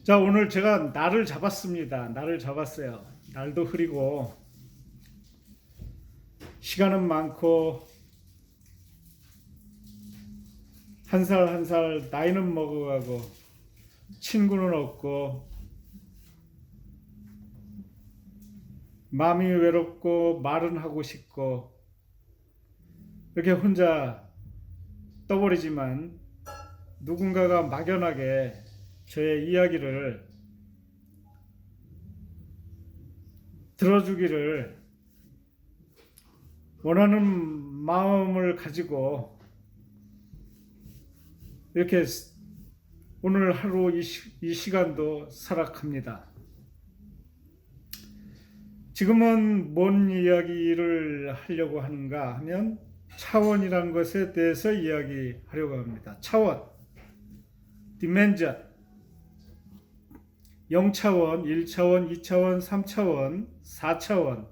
자, 오늘 제가 날을 잡았습니다. 날을 잡았어요. 날도 흐리고 시간은 많고 한 살 한 살 나이는 먹어가고 친구는 없고 마음이 외롭고 말은 하고 싶고 이렇게 혼자 떠버리지만 누군가가 막연하게 저의 이야기를 들어주기를 원하는 마음을 가지고 이렇게 오늘 하루 이 시간도 살아갑니다. 지금은 뭔 이야기를 하려고 하는가 하면 차원이란 것에 대해서 이야기하려고 합니다. 차원, 디멘전, 0차원, 1차원, 2차원, 3차원, 4차원,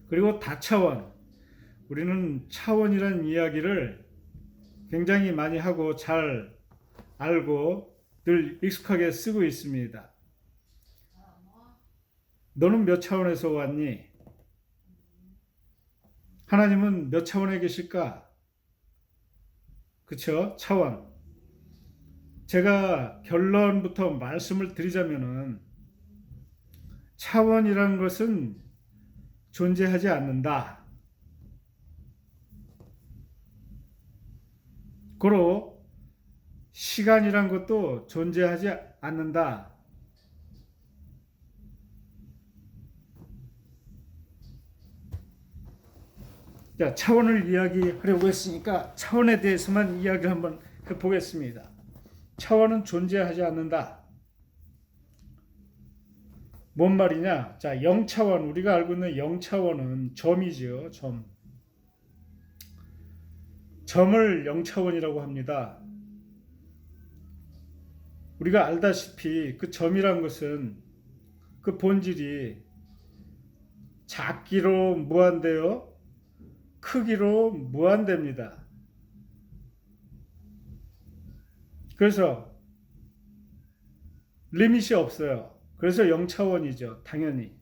그리고 다차원. 우리는 차원이라는 이야기를 굉장히 많이 하고 잘 알고 늘 익숙하게 쓰고 있습니다. 너는 몇 차원에서 왔니? 하나님은 몇 차원에 계실까? 그쵸? 차원. 제가 결론부터 말씀을 드리자면은 차원이라는 것은 존재하지 않는다. 고로 시간이란 것도 존재하지 않는다. 자, 차원을 이야기하려고 했으니까 차원에 대해서만 이야기를 한번 해보겠습니다. 차원은 존재하지 않는다. 뭔 말이냐? 자, 0차원, 우리가 알고 있는 0차원은 점이죠. 점. 점을 0차원이라고 합니다. 우리가 알다시피 그 점이란 것은 그 본질이 작기로 무한되어 크기로 무한됩니다. 그래서 리밋이 없어요. 그래서 0차원이죠. 당연히.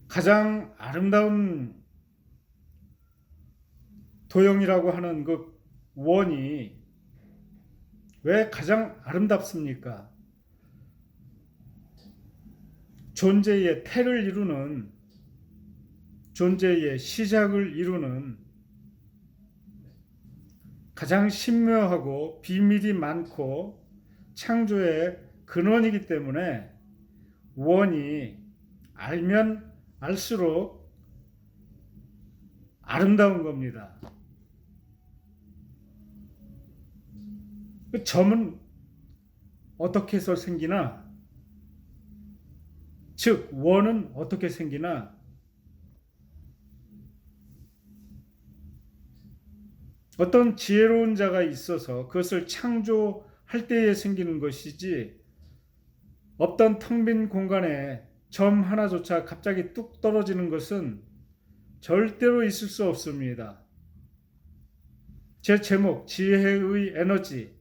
가장 아름다운 도형이라고 하는 그 원이 왜 가장 아름답습니까? 존재의 태를 이루는, 존재의 시작을 이루는 가장 신묘하고 비밀이 많고 창조의 근원이기 때문에 원이 알면 알수록 아름다운 겁니다. 그 점은 어떻게 해서 생기나? 즉, 원은 어떻게 생기나? 어떤 지혜로운 자가 있어서 그것을 창조할 때에 생기는 것이지, 없던 텅 빈 공간에 점 하나조차 갑자기 뚝 떨어지는 것은 절대로 있을 수 없습니다. 제 제목, 지혜의 에너지.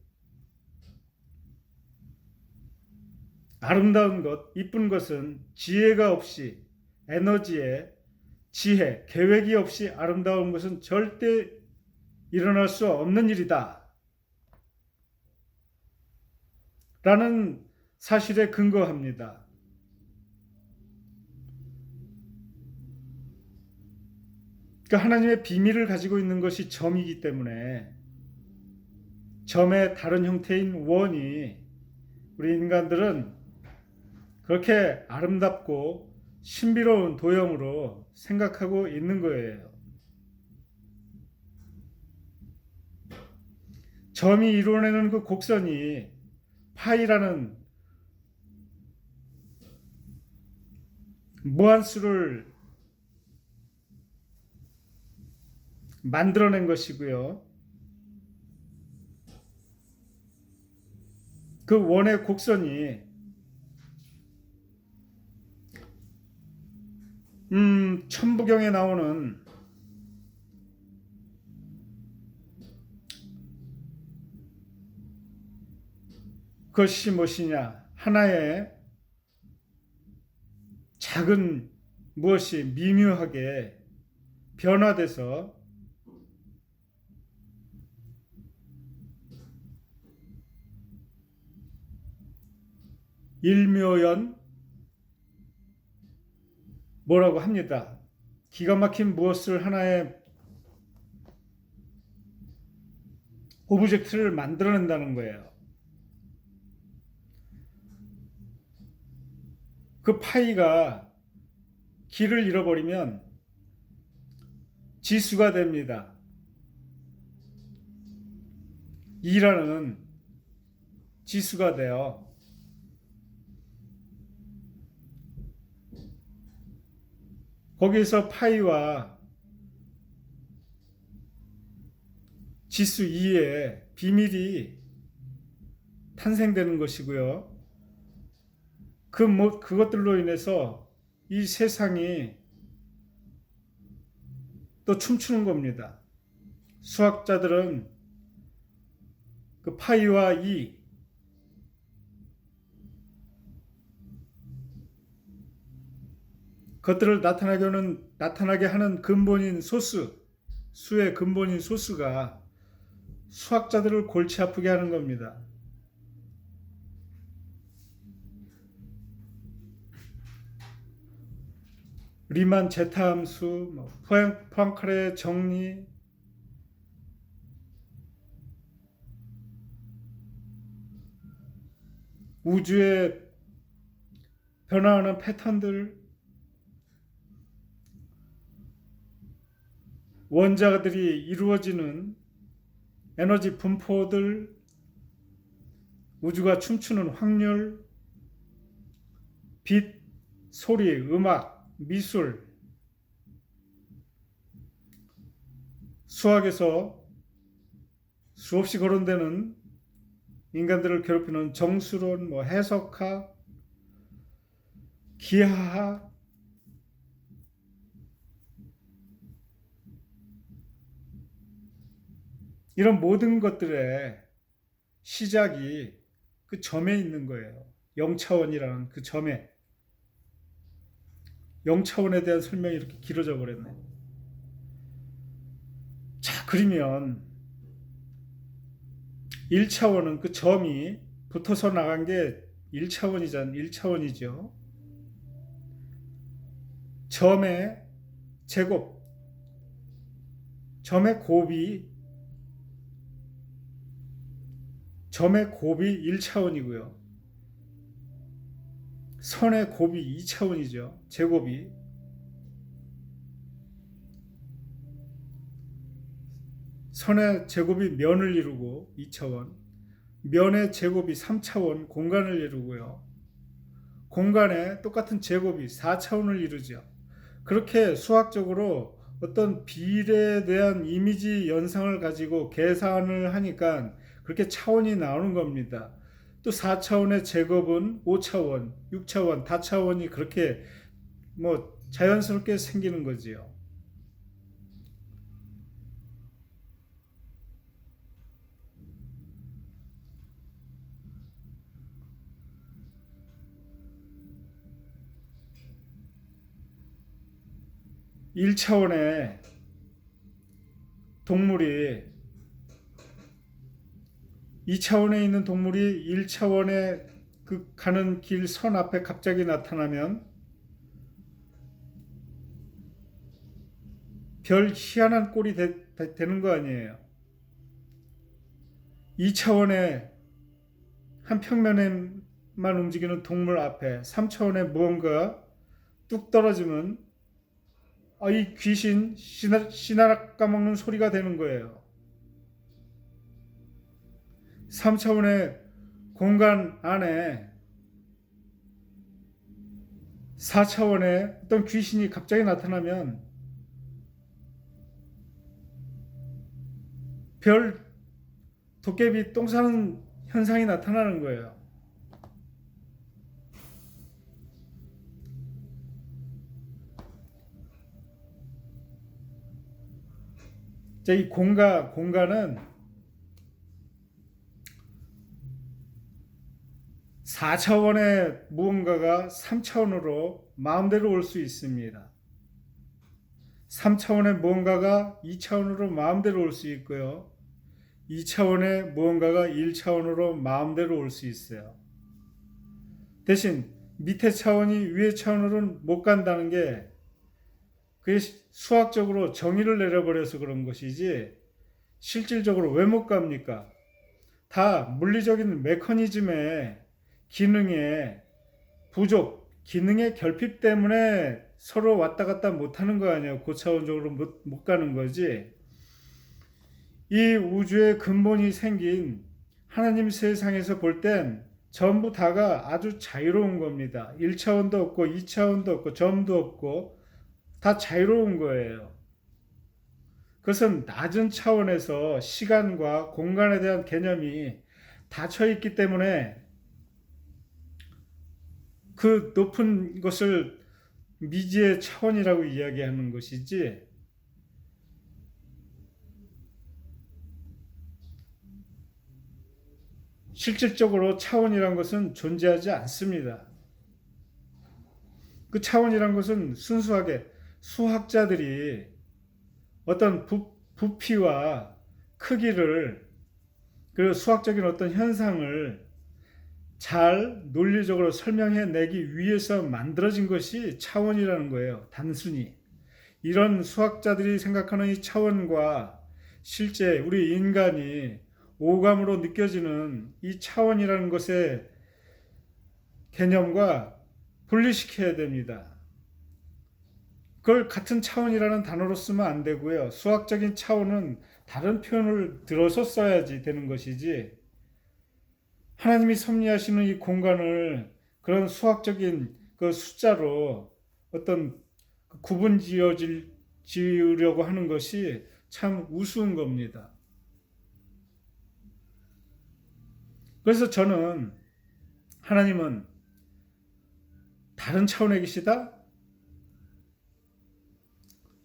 아름다운 것, 이쁜 것은 지혜가 없이, 에너지에 지혜, 계획이 없이 아름다운 것은 절대 일어날 수 없는 일이다. 라는 사실에 근거합니다. 그러니까 하나님의 비밀을 가지고 있는 것이 점이기 때문에 점의 다른 형태인 원이 우리 인간들은 그렇게 아름답고 신비로운 도형으로 생각하고 있는 거예요. 점이 이루어내는 그 곡선이 파이라는 무한수를 만들어낸 것이고요. 그 원의 곡선이 천부경에 나오는 그것이 무엇이냐? 하나의 작은 무엇이 미묘하게 변화돼서 일묘연 뭐라고 합니다. 기가 막힌 무엇을 하나의 오브젝트를 만들어낸다는 거예요. 그 파이가 길을 잃어버리면 지수가 됩니다. 2라는 지수가 돼요. 거기에서 파이와 지수 2의 비밀이 탄생되는 것이고요. 그것들로 인해서 이 세상이 또 춤추는 겁니다. 수학자들은 그 파이와 2, 그것들을 나타나게 하는 근본인 수의 근본인 소수가 수학자들을 골치 아프게 하는 겁니다. 리만 제타 함수, 포앙카레 정리, 우주의 변화하는 패턴들, 원자들이 이루어지는 에너지 분포들, 우주가 춤추는 확률, 빛, 소리, 음악, 미술, 수학에서 수없이 거론되는 인간들을 괴롭히는 정수론, 해석학, 기하학, 이런 모든 것들의 시작이 그 점에 있는 거예요. 0차원이라는 그 점에. 0차원에 대한 설명이 이렇게 길어져 버렸네. 자, 그러면 1차원은 그 점이 붙어서 나간 게 1차원이죠. 점의 제곱, 점의 곱이 1차원이고요. 선의 곱이 2차원이죠. 제곱이. 선의 제곱이 면을 이루고 2차원, 면의 제곱이 3차원 공간을 이루고요. 공간에 똑같은 제곱이 4차원을 이루죠. 그렇게 수학적으로 어떤 비례에 대한 이미지 연상을 가지고 계산을 하니까 그렇게 차원이 나오는 겁니다. 또 4차원의 제곱은 5차원, 6차원, 다차원이 그렇게 자연스럽게 생기는 거지요. (1차원의) 동물이 2차원에 있는 동물이 1차원에 그 가는 길 선 앞에 갑자기 나타나면 별 희한한 꼴이 되는 거 아니에요. 2차원의 한 평면에만 움직이는 동물 앞에 3차원의 무언가 뚝 떨어지면 이 귀신 씨나락 까먹는 소리가 되는 거예요. 3차원의 공간 안에 4차원의 어떤 귀신이 갑자기 나타나면 별 도깨비 똥 싸는 현상이 나타나는 거예요. 이 공간은 4차원의 무언가가 3차원으로 마음대로 올 수 있습니다. 3차원의 무언가가 2차원으로 마음대로 올 수 있고요. 2차원의 무언가가 1차원으로 마음대로 올 수 있어요. 대신 밑에 차원이 위에 차원으로는 못 간다는 게 그게 수학적으로 정의를 내려버려서 그런 것이지 실질적으로 왜 못 갑니까? 다 물리적인 메커니즘의 기능의 부족, 기능의 결핍 때문에 서로 왔다 갔다 못하는 거 아니에요. 고차원적으로 못 가는 거지. 이 우주의 근본이 생긴 하나님 세상에서 볼 땐 전부 다가 아주 자유로운 겁니다. 1차원도 없고 2차원도 없고 점도 없고 다 자유로운 거예요. 그것은 낮은 차원에서 시간과 공간에 대한 개념이 닫혀 있기 때문에 그 높은 것을 미지의 차원이라고 이야기하는 것이지, 실질적으로 차원이란 것은 존재하지 않습니다. 그 차원이란 것은 순수하게 수학자들이 어떤 부피와 크기를, 그리고 수학적인 어떤 현상을 잘 논리적으로 설명해내기 위해서 만들어진 것이 차원이라는 거예요. 단순히 이런 수학자들이 생각하는 이 차원과 실제 우리 인간이 오감으로 느껴지는 이 차원이라는 것의 개념과 분리시켜야 됩니다. 그걸 같은 차원이라는 단어로 쓰면 안 되고요. 수학적인 차원은 다른 표현을 들어서 써야지 되는 것이지, 하나님이 섭리하시는 이 공간을 그런 수학적인 그 숫자로 어떤 구분 지으려고 하는 것이 참 우스운 겁니다. 그래서 저는 하나님은 다른 차원에 계시다?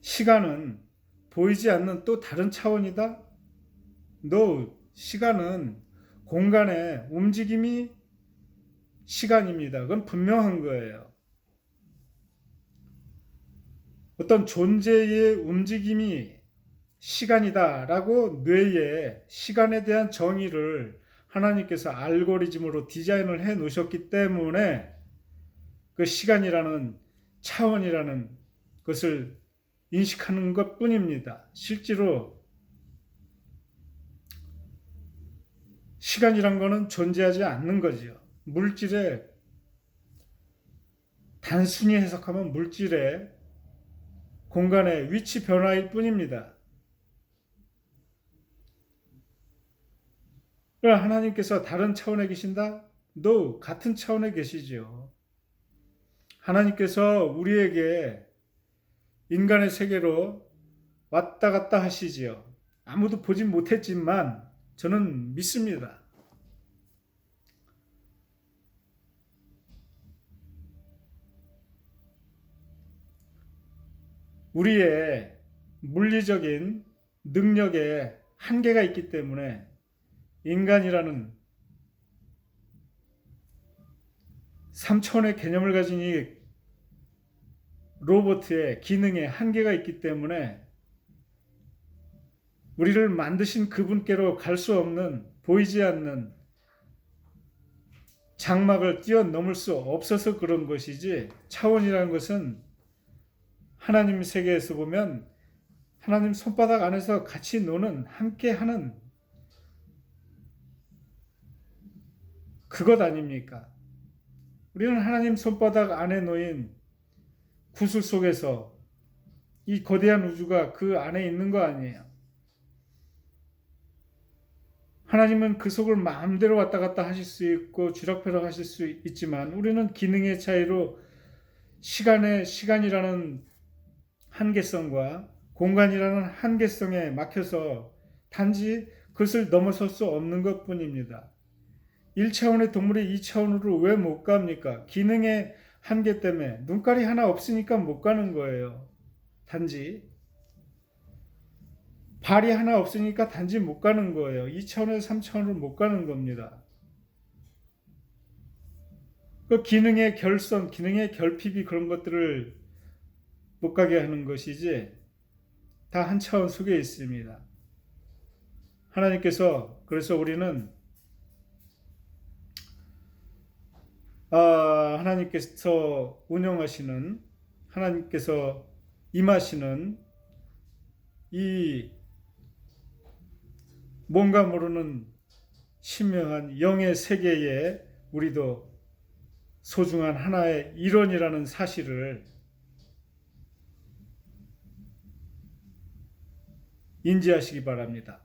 시간은 보이지 않는 또 다른 차원이다? No, 시간은 공간의 움직임이 시간입니다. 그건 분명한 거예요. 어떤 존재의 움직임이 시간이다라고 뇌에 시간에 대한 정의를 하나님께서 알고리즘으로 디자인을 해 놓으셨기 때문에 그 시간이라는 차원이라는 것을 인식하는 것 뿐입니다. 실제로 시간이란 거는 존재하지 않는 거지요. 물질의, 단순히 해석하면 물질의 공간의 위치 변화일 뿐입니다. 그러나 하나님께서 다른 차원에 계신다? No, 같은 차원에 계시지요. 하나님께서 우리에게 인간의 세계로 왔다 갔다 하시지요. 아무도 보진 못했지만 저는 믿습니다. 우리의 물리적인 능력에 한계가 있기 때문에 인간이라는 3차원의 개념을 가진 이 로봇의 기능에 한계가 있기 때문에 우리를 만드신 그분께로 갈 수 없는, 보이지 않는 장막을 뛰어넘을 수 없어서 그런 것이지, 차원이라는 것은 하나님 세계에서 보면 하나님 손바닥 안에서 같이 노는, 함께하는 그것 아닙니까? 우리는 하나님 손바닥 안에 놓인 구슬 속에서 이 거대한 우주가 그 안에 있는 거 아니에요. 하나님은 그 속을 마음대로 왔다 갔다 하실 수 있고 쥐락펴락 하실 수 있지만, 우리는 기능의 차이로 시간이라는 한계성과 공간이라는 한계성에 막혀서 단지 그것을 넘어설 수 없는 것 뿐입니다. 1차원의 동물이 2차원으로 왜 못 갑니까? 기능의 한계 때문에. 눈깔이 하나 없으니까 못 가는 거예요. 단지 발이 하나 없으니까 단지 못 가는 거예요. 2차원에서 3차원으로 못 가는 겁니다. 그 기능의 결손, 기능의 결핍이 그런 것들을 못 가게 하는 것이지 다 한 차원 속에 있습니다. 하나님께서 그래서 우리는 하나님께서 운영하시는 하나님께서 임하시는 이 뭔가 모르는 신명한 영의 세계에 우리도 소중한 하나의 일원이라는 사실을 인지하시기 바랍니다.